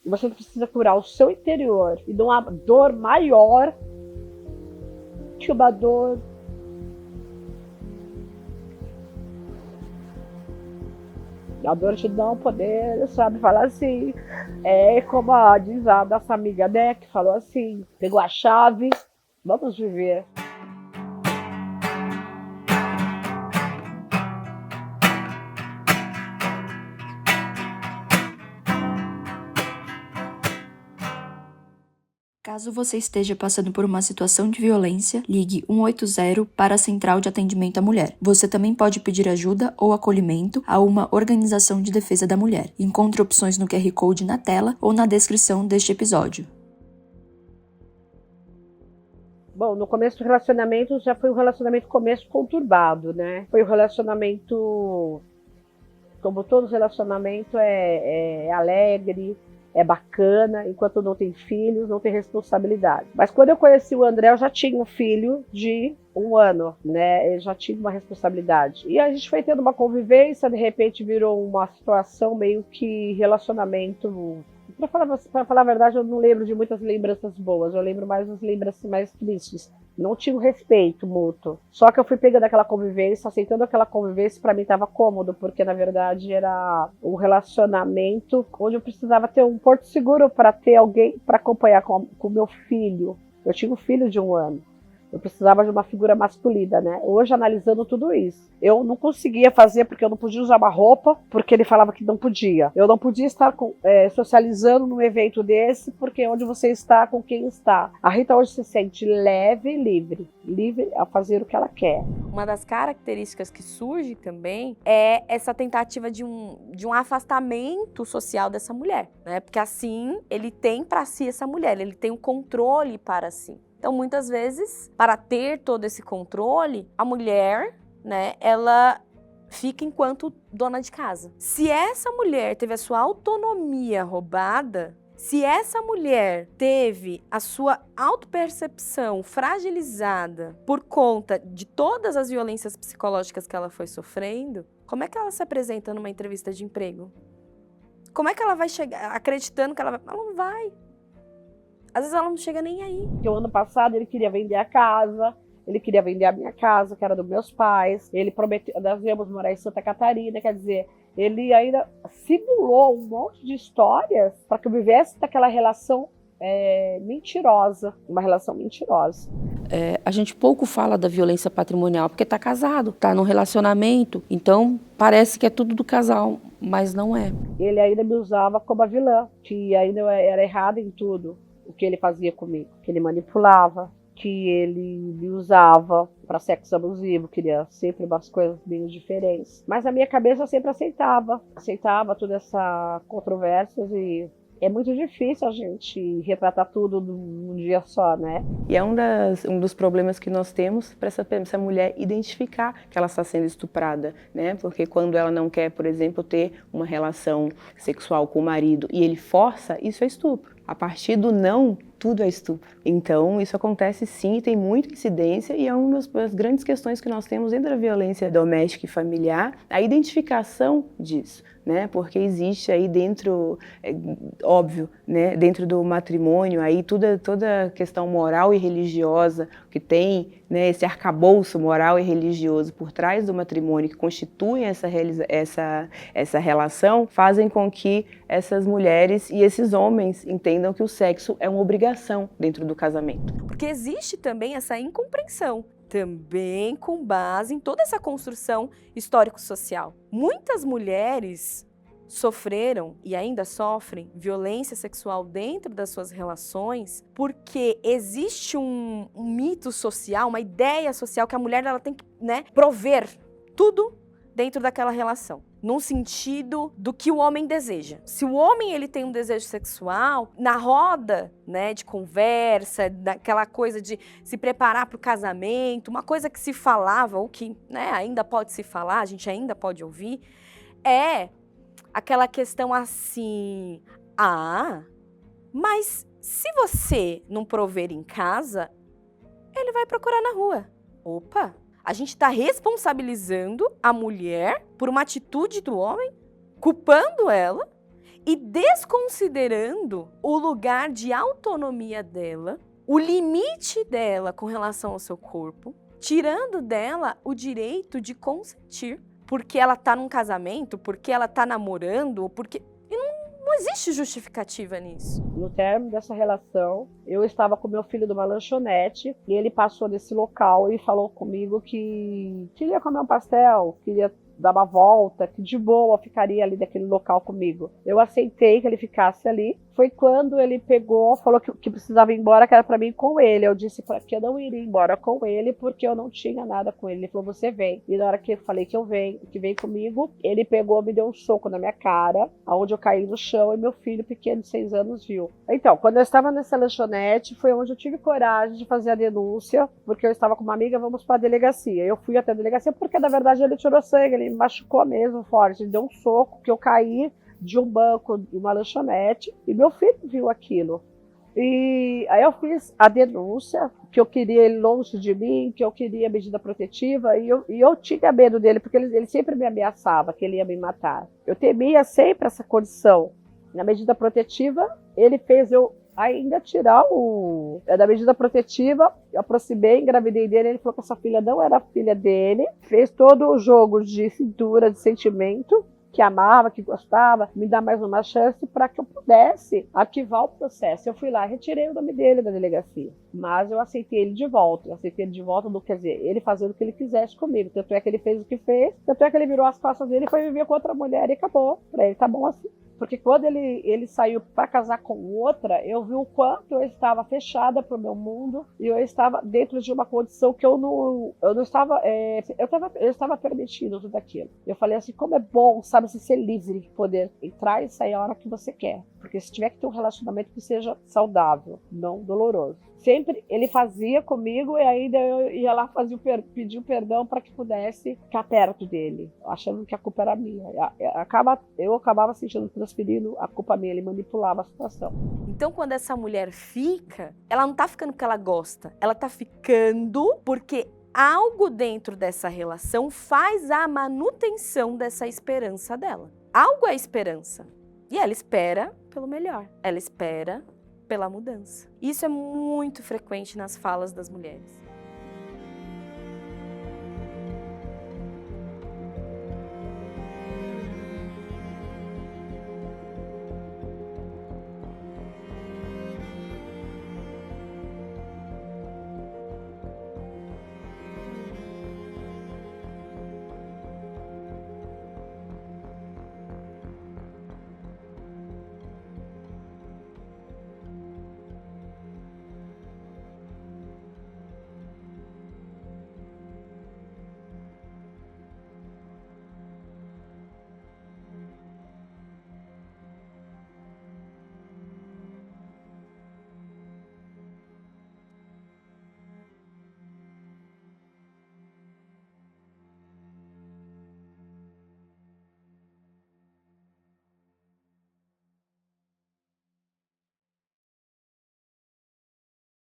Você precisa curar o seu interior e de uma dor maior que uma dor. A dor te dá um poder, sabe? Falar assim. É como diz a nossa amiga, né? Que falou assim: pegou a chave, vamos viver. Caso você esteja passando por uma situação de violência, ligue 180 para a Central de Atendimento à Mulher. Você também pode pedir ajuda ou acolhimento a uma organização de defesa da mulher. Encontre opções no QR Code na tela ou na descrição deste episódio. Bom, no começo do relacionamento já foi um relacionamento começo conturbado, né? Foi um relacionamento, como todo relacionamento, é alegre, é bacana, enquanto não tem filhos, não tem responsabilidade. Mas quando eu conheci o André, eu já tinha um filho de 1 ano, né? Ele já tinha uma responsabilidade. E a gente foi tendo uma convivência, de repente virou uma situação meio que relacionamento. Pra falar a verdade, eu não lembro de muitas lembranças boas, eu lembro mais das lembranças mais tristes. Não tinha um respeito mútuo. Só que eu fui pegando aquela convivência, aceitando aquela convivência, pra mim tava cômodo, porque na verdade era um relacionamento onde eu precisava ter um porto seguro para ter alguém para acompanhar com o meu filho. Eu tinha um filho de 1 ano. Eu precisava de uma figura masculina, né? Hoje, analisando tudo isso, eu não conseguia fazer porque eu não podia usar uma roupa, porque ele falava que não podia. Eu não podia estar socializando num evento desse, porque onde você está, com quem está. A Rita hoje se sente leve e livre a fazer o que ela quer. Uma das características que surge também é essa tentativa de um afastamento social dessa mulher, né? Porque assim, ele tem para si essa mulher, ele tem um controle para si. Então, muitas vezes, para ter todo esse controle, a mulher, né, ela fica enquanto dona de casa. Se essa mulher teve a sua autonomia roubada, se essa mulher teve a sua autopercepção fragilizada por conta de todas as violências psicológicas que ela foi sofrendo, como é que ela se apresenta numa entrevista de emprego? Como é que ela vai chegar acreditando que ela vai... Ela não vai. Às vezes ela não chega nem aí. Porque o ano passado ele queria vender a casa, ele queria vender a minha casa, que era dos meus pais. Ele prometeu, nós íamos morar em Santa Catarina, quer dizer, ele ainda simulou um monte de histórias para que eu vivesse daquela relação mentirosa, uma relação mentirosa. A gente pouco fala da violência patrimonial porque está casado, está num relacionamento, então parece que é tudo do casal, mas não é. Ele ainda me usava como a vilã, que ainda eu era errada em tudo o que ele fazia comigo, que ele manipulava, que ele me usava para sexo abusivo, queria sempre umas coisas meio diferentes. Mas a minha cabeça sempre aceitava toda essa controvérsias e é muito difícil a gente retratar tudo num dia só, né? E é um dos problemas que nós temos para essa mulher identificar que ela está sendo estuprada, né? Porque quando ela não quer, por exemplo, ter uma relação sexual com o marido e ele força, isso é estupro. A partir do não, tudo é estupro. Então, isso acontece sim, tem muita incidência e é uma das grandes questões que nós temos dentro da violência doméstica e familiar, a identificação disso, né? Porque existe aí dentro, óbvio, né? Dentro do matrimônio, aí toda a questão moral e religiosa que tem, né? Esse arcabouço moral e religioso por trás do matrimônio que constituem essa relação, fazem com que essas mulheres e esses homens entendam que o sexo é uma obrigação dentro do casamento. Porque existe também essa incompreensão, também com base em toda essa construção histórico-social. Muitas mulheres sofreram e ainda sofrem violência sexual dentro das suas relações porque existe um mito social, uma ideia social que a mulher ela tem que, né, prover tudo dentro daquela relação, num sentido do que o homem deseja. Se o homem ele tem um desejo sexual, na roda, né, de conversa, daquela coisa de se preparar para o casamento, uma coisa que se falava, ou que, né, ainda pode se falar, a gente ainda pode ouvir, é aquela questão assim, mas se você não prover em casa, ele vai procurar na rua. Opa! A gente está responsabilizando a mulher por uma atitude do homem, culpando ela e desconsiderando o lugar de autonomia dela, o limite dela com relação ao seu corpo, tirando dela o direito de consentir, porque ela tá num casamento, porque ela tá namorando, porque... Não existe justificativa nisso. No término dessa relação, eu estava com meu filho numa lanchonete e ele passou nesse local e falou comigo que queria comer um pastel, queria dar uma volta, que de boa ficaria ali naquele local comigo. Eu aceitei que ele ficasse ali. Foi quando ele pegou, falou que precisava ir embora, que era pra mim ir com ele. Eu disse que eu não iria embora com ele, porque eu não tinha nada com ele. Ele falou, você vem. E na hora que eu falei que vem comigo, ele pegou, me deu um soco na minha cara, onde eu caí no chão, e meu filho pequeno de 6 anos viu. Então, quando eu estava nessa lanchonete, foi onde eu tive coragem de fazer a denúncia, porque eu estava com uma amiga, vamos pra delegacia. Eu fui até a delegacia, porque na verdade ele tirou sangue, ele me machucou mesmo forte, ele deu um soco, que eu caí de um banco, de uma lanchonete, e meu filho viu aquilo. E aí eu fiz a denúncia, que eu queria ele longe de mim, que eu queria medida protetiva, e eu tinha medo dele, porque ele sempre me ameaçava, que ele ia me matar. Eu temia sempre essa condição. Na medida protetiva, ele fez eu ainda tirar da medida protetiva, eu aproximei, engravidei dele, ele falou que essa filha não era filha dele, fez todo o jogo de cintura, de sentimento, que amava, que gostava, me dá mais uma chance para que eu pudesse arquivar o processo. Eu fui lá, retirei o nome dele da delegacia, mas eu aceitei ele de volta. Quer dizer, ele fazendo o que ele quisesse comigo. Tanto é que ele fez o que fez, tanto é que ele virou as costas dele e foi viver com outra mulher e acabou. Pra ele tá bom assim. Porque quando ele saiu para casar com outra, eu vi o quanto eu estava fechada para o meu mundo e eu estava dentro de uma condição que eu não estava, eu estava permitindo tudo aquilo. Eu falei assim, como é bom, sabe, se ser livre, poder entrar e sair a hora que você quer. Porque se tiver que ter um relacionamento que seja saudável, não doloroso. Sempre ele fazia comigo e ainda eu ia lá pedir um perdão para que pudesse ficar perto dele, achando que a culpa era minha. Eu acabava transferindo a culpa minha, ele manipulava a situação. Então, quando essa mulher fica, ela não tá ficando porque ela gosta, ela tá ficando porque algo dentro dessa relação faz a manutenção dessa esperança dela. Algo é esperança. E ela espera pelo melhor. Ela espera pela mudança. Isso é muito frequente nas falas das mulheres.